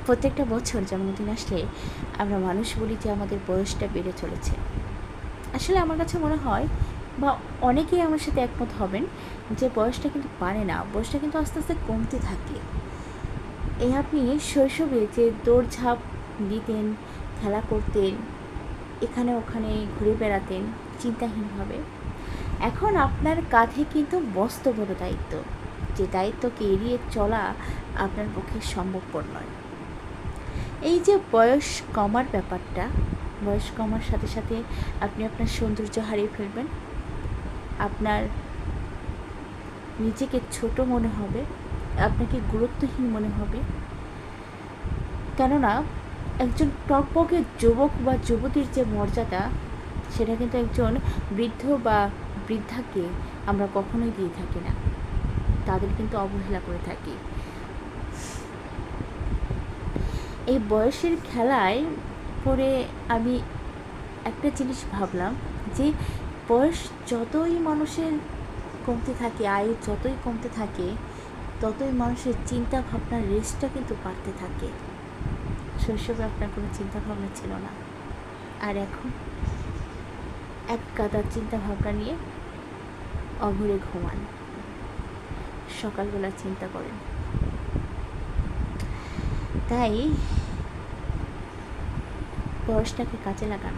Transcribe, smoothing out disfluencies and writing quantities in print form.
প্রত্যেকটা বছর জন্মদিন আসলে আমরা মানুষ বলি যে আমাদের বয়সটা বেড়ে চলেছে। আসলে আমার কাছে মনে হয়, বা অনেকেই আমার সাথে একমত হবেন, যে বয়সটা কিন্তু বাড়ে না, বয়সটা কিন্তু আস্তে আস্তে কমতে থাকে। এই আপনি শৈশবে যে দৌড়ঝাঁপ দিতেন, খেলা করতেন, এখানে ওখানে ঘুরে বেড়াতেন চিন্তাহীনভাবে, এখন আপনার কাঁধে কিন্তু মস্ত বড় দায়িত্ব, যে দায়িত্বকে এড়িয়ে চলা আপনার পক্ষে সম্ভবপর নয়। এই যে বয়স কমার ব্যাপারটা, বয়স কমার সাথে সাথে আপনি আপনার সৌন্দর্য হারিয়ে ফেলবেন, আপনার নিজেকে ছোট মনে হবে, আপনাকে গুরুত্বহীন মনে হবে। কেননা একজন টকবকে যুবক বা যুবতীর যে মর্যাদা, সেটা কিন্তু একজন বৃদ্ধ বা বৃদ্ধাকে আমরা কখনোই দিয়ে থাকি না, তাদের কিন্তু অবহেলা করে থাকি। এই বয়সের খেলায় পড়ে আমি একটা জিনিস ভাবলাম, যে বয়স যতই মানুষের কমতে থাকে, আয়ু যতই কমতে থাকে, ততই মানুষের চিন্তা ভাবনার রেসটা কিন্তু বাড়তে থাকে। শৈশবে আপনার কোনো চিন্তা ভাবনা ছিল না, আর এখন এক গাদা চিন্তা ভাবনা নিয়ে অঘরে ঘুমান, সকালবেলা চিন্তা করেন। তাই বয়সটাকে কাজে লাগান।